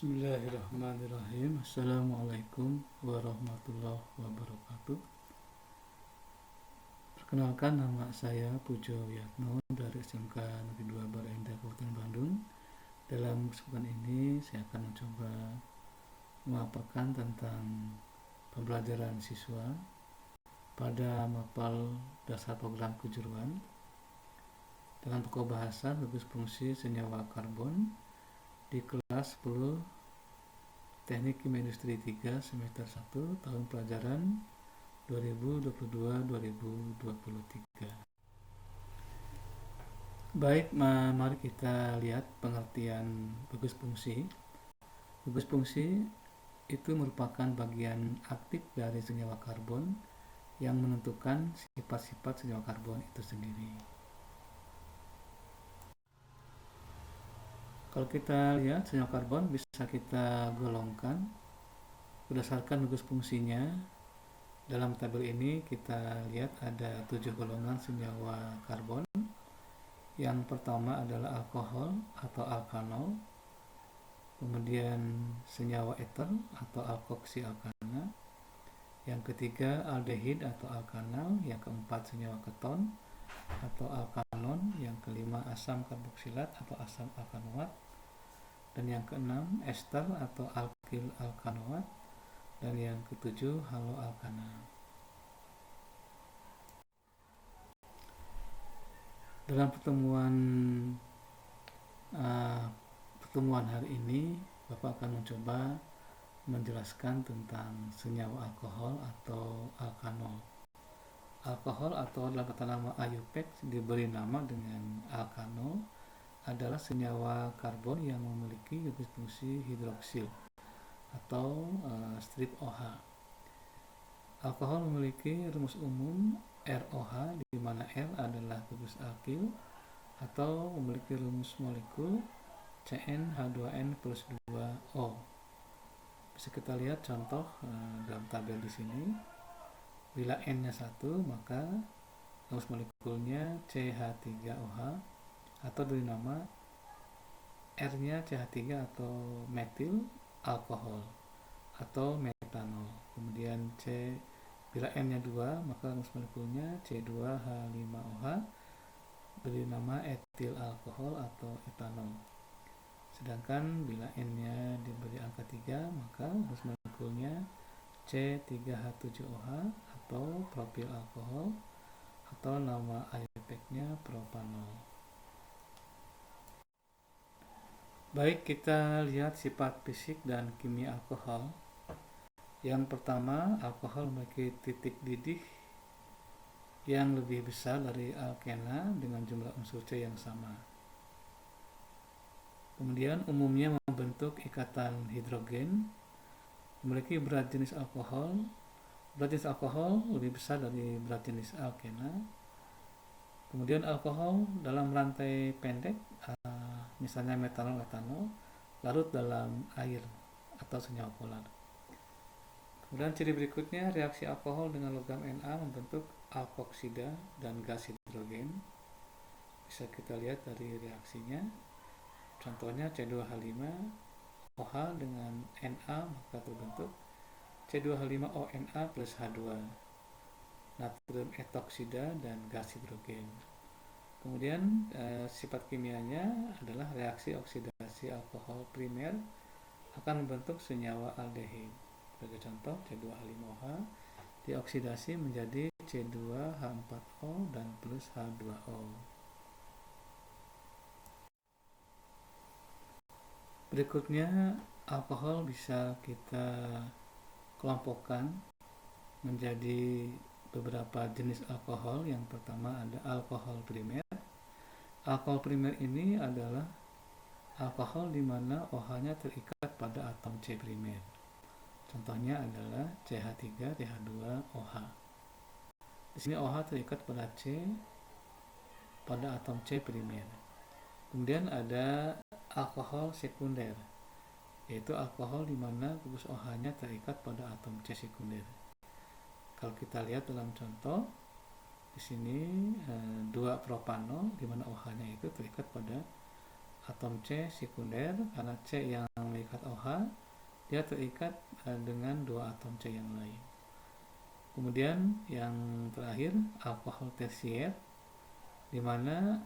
Bismillahirrahmanirrahim. Assalamualaikum warahmatullahi wabarakatuh. Perkenalkan, nama saya Pujo Wiyatno dari SMK Negeri 2 Baraenda Kabupaten Bandung. Dalam kesempatan ini saya akan mencoba memaparkan tentang pembelajaran siswa pada mapel dasar program kejuruan dengan pokok bahasan gugus fungsi senyawa karbon di kelas 10 Teknik Kimia Industri 3 semester 1 tahun pelajaran 2022-2023. Baik, mari kita lihat pengertian gugus fungsi. Gugus fungsi itu merupakan bagian aktif dari senyawa karbon yang menentukan sifat-sifat senyawa karbon itu sendiri. Kalau kita lihat senyawa karbon bisa kita golongkan berdasarkan gugus fungsinya. Dalam tabel ini kita lihat ada 7 golongan senyawa karbon. Yang pertama adalah alkohol atau alkanol, kemudian senyawa eter atau alkoksi alkana, yang ketiga aldehid atau alkanal, yang keempat senyawa keton atau alkanon, yang kelima asam karboksilat atau asam alkanoat, dan yang keenam ester atau alkil alkanoat, dan yang ketujuh haloalkana. Dalam pertemuan hari ini Bapak akan mencoba menjelaskan tentang senyawa alkohol atau alkanol. Alkohol atau dalam kata nama IUPAC diberi nama dengan alkanol adalah senyawa karbon yang memiliki gugus fungsi hidroksil atau strip OH. Alkohol memiliki rumus umum ROH di mana R adalah gugus alkil atau memiliki rumus molekul CnH2n plus 2O. Bisa kita lihat contoh dalam tabel di sini. Bila N-nya 1, maka rumus molekulnya CH3OH atau dari nama R-nya CH3 atau metil alkohol atau metanol. Kemudian bila N-nya 2, maka rumus molekulnya C2H5OH dari nama etil alkohol atau etanol. Sedangkan bila N-nya diberi angka 3, maka rumus molekulnya C3H7OH atau propil alkohol atau nama IUPAC-nya propanol. Baik, kita lihat sifat fisik dan kimia alkohol. Yang pertama, alkohol memiliki titik didih yang lebih besar dari alkena dengan jumlah unsur C yang sama. Kemudian umumnya membentuk ikatan hidrogen, memiliki berat jenis alkohol. Berat jenis alkohol lebih besar dari berat jenis alkena. Kemudian alkohol dalam rantai pendek, misalnya metanol, etanol, larut dalam air atau senyawa polar. Kemudian ciri berikutnya, reaksi alkohol dengan logam Na membentuk alkoksida dan gas hidrogen. Bisa kita lihat dari reaksinya. Contohnya C2H5OH dengan Na maka terbentuk C2H5ONa plus H2, natrium etoksida dan gas hidrogen. Kemudian sifat kimianya adalah reaksi oksidasi alkohol primer akan membentuk senyawa aldehid. Sebagai contoh, C2H5OH dioksidasi menjadi C2H4O dan plus H2O. Berikutnya, alkohol bisa kita kelompokkan menjadi beberapa jenis alkohol. Yang pertama ada alkohol primer. Alkohol primer ini adalah alkohol di mana OH-nya terikat pada atom C primer. Contohnya adalah CH3 CH2OH. Di sini OH terikat pada C pada atom C primer. Kemudian ada alkohol sekunder, yaitu alkohol di mana gugus OH-nya terikat pada atom C sekunder. Kalau kita lihat dalam contoh di sini 2 propanol di mana OH-nya itu terikat pada atom C sekunder, karena C yang mengikat OH dia terikat dengan dua atom C yang lain. Kemudian yang terakhir alkohol tersier, di mana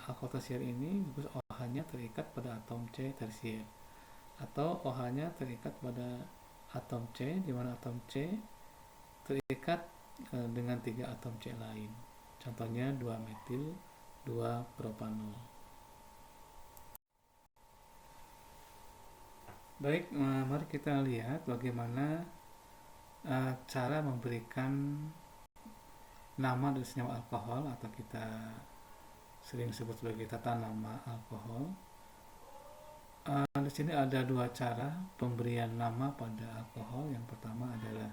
alkohol tersier ini gugus OH-nya terikat pada atom C tersier, atau OH-nya terikat pada atom C, di mana atom C terikat dengan 3 atom C lain. Contohnya 2-metil 2-propanol. Baik, mari kita lihat bagaimana cara memberikan nama dari senyawa alkohol, atau kita sering sebut sebagai tata nama alkohol. Di sini ada dua cara pemberian nama pada alkohol. Yang pertama adalah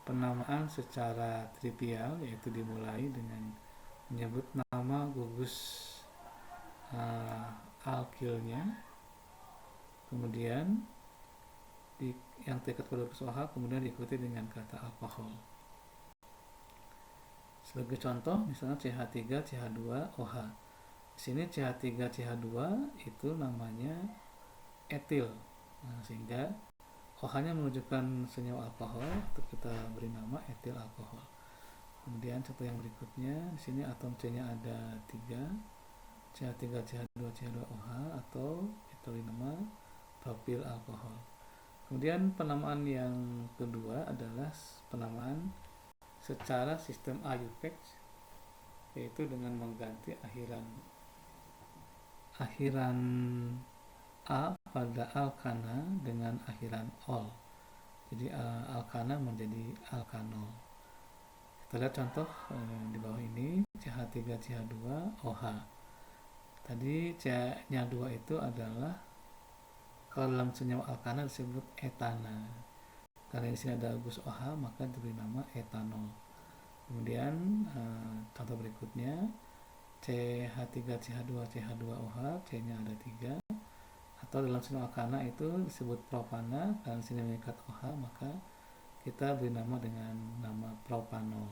penamaan secara trivial, yaitu dimulai dengan menyebut nama gugus alkilnya, kemudian yang terikat pada gugus OH kemudian diikuti dengan kata alkohol. Sebagai contoh, misalnya CH3 CH2OH. Di sini CH3 CH2 itu namanya etil. Sehingga OH-nya menunjukkan senyawa alkohol, untuk kita beri nama etil alkohol. Kemudian contoh yang berikutnya, di sini atom C-nya ada 3, CH3 CH2 CH2OH, atau kita beri nama propil alkohol. Kemudian penamaan yang kedua adalah penamaan secara sistem IUPAC, yaitu dengan mengganti akhiran A pada alkana dengan akhiran ol. Jadi alkana menjadi alkanol. Kita lihat contoh di bawah ini, CH3 CH2OH. Tadi C-nya 2 itu adalah, kalau dalam senyawa alkana disebut etana. Karena di sini ada gugus OH, maka diberi nama etanol. Kemudian contoh berikutnya, CH3 CH2 CH2OH, C-nya ada 3. Atau dalam senyawa alkana itu disebut propana, karena di sini mengikat OH, maka kita beri nama dengan nama propanol.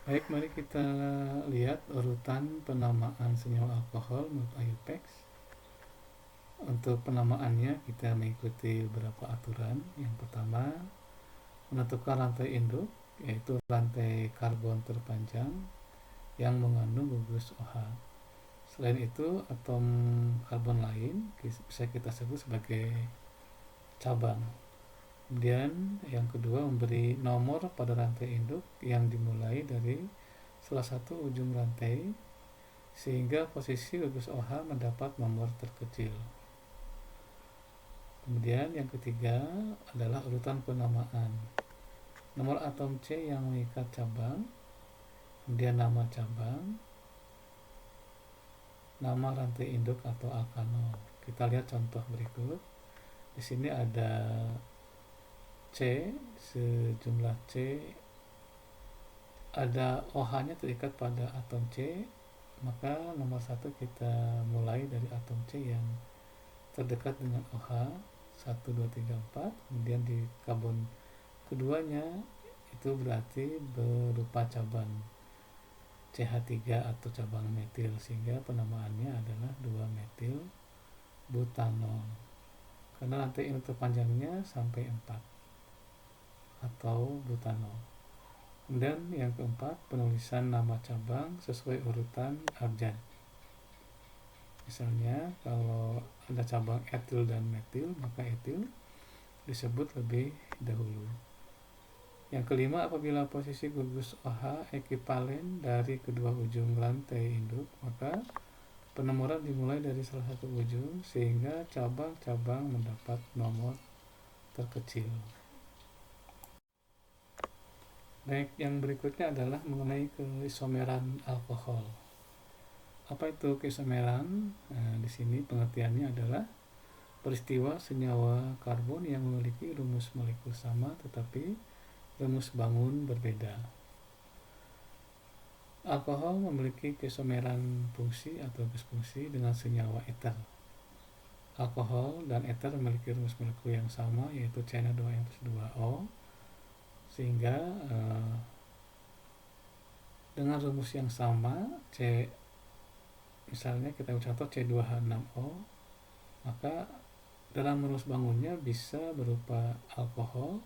Baik, mari kita lihat urutan penamaan senyawa alkohol menurut IUPAC. Untuk penamaannya kita mengikuti beberapa aturan. Yang pertama, menentukan rantai induk, yaitu rantai karbon terpanjang yang mengandung gugus OH. Selain itu, atom karbon lain bisa kita sebut sebagai cabang. Kemudian yang kedua, memberi nomor pada rantai induk yang dimulai dari salah satu ujung rantai, sehingga posisi gugus OH mendapat nomor terkecil. Kemudian yang ketiga adalah urutan penamaan. Nomor atom C yang mengikat cabang, kemudian nama cabang, nama rantai induk atau alkanol. Kita lihat contoh berikut. Di sini ada C, sejumlah C, ada OH-nya terikat pada atom C, maka nomor 1 kita mulai dari atom C yang terdekat dengan OH, 1, 2, 3, 4, kemudian di karbon keduanya itu berarti berupa cabang CH3 atau cabang metil, sehingga penamaannya adalah 2-metil butanol, karena rantai ini terpanjangnya sampai 4 atau butanol. Kemudian yang keempat, penulisan nama cabang sesuai urutan abjad. Misalnya kalau ada cabang etil dan metil, maka etil disebut lebih dahulu. Yang kelima, apabila posisi gugus OH ekivalen dari kedua ujung rantai induk, maka penomoran dimulai dari salah satu ujung, sehingga cabang-cabang mendapat nomor terkecil. Baik, yang berikutnya adalah mengenai keisomeran alkohol. Apa itu keisomeran? Di sini pengertiannya adalah peristiwa senyawa karbon yang memiliki rumus molekul sama tetapi rumus bangun berbeda. Alkohol memiliki keisomeran fungsi atau gas fungsi dengan senyawa eter. Alkohol dan eter memiliki rumus molekul yang sama, yaitu CN2 2O, sehingga dengan rumus yang sama misalnya kita contoh C2H6O, maka dalam rumus bangunnya bisa berupa alkohol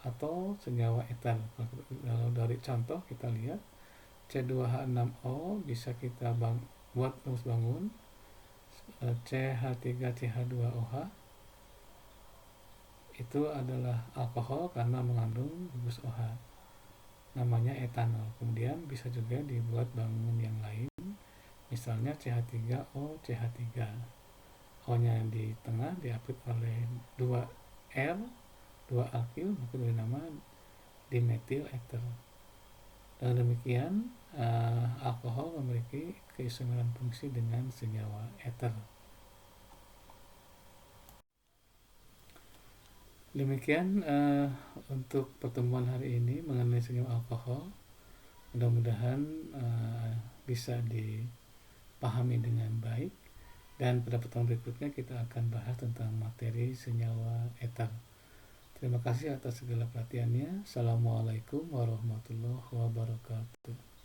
atau senyawa etan. Kalau dari contoh kita lihat C2H6O bisa kita buat rumus bangun CH3CH2OH, itu adalah alkohol karena mengandung gugus OH, namanya etanol. Kemudian bisa juga dibuat bangun yang lain, misalnya CH3O CH3, O-nya di tengah diapit oleh 2R, 2 alkil, maka diberi nama dimetil ether. Dengan demikian alkohol memiliki keistimewaan fungsi dengan senyawa ether. Demikian untuk pertemuan hari ini mengenai senyawa alkohol. Mudah-mudahan bisa dipahami dengan baik, dan pada pertemuan berikutnya kita akan bahas tentang materi senyawa ether. Terima kasih atas segala perhatiannya. Assalamualaikum warahmatullahi wabarakatuh.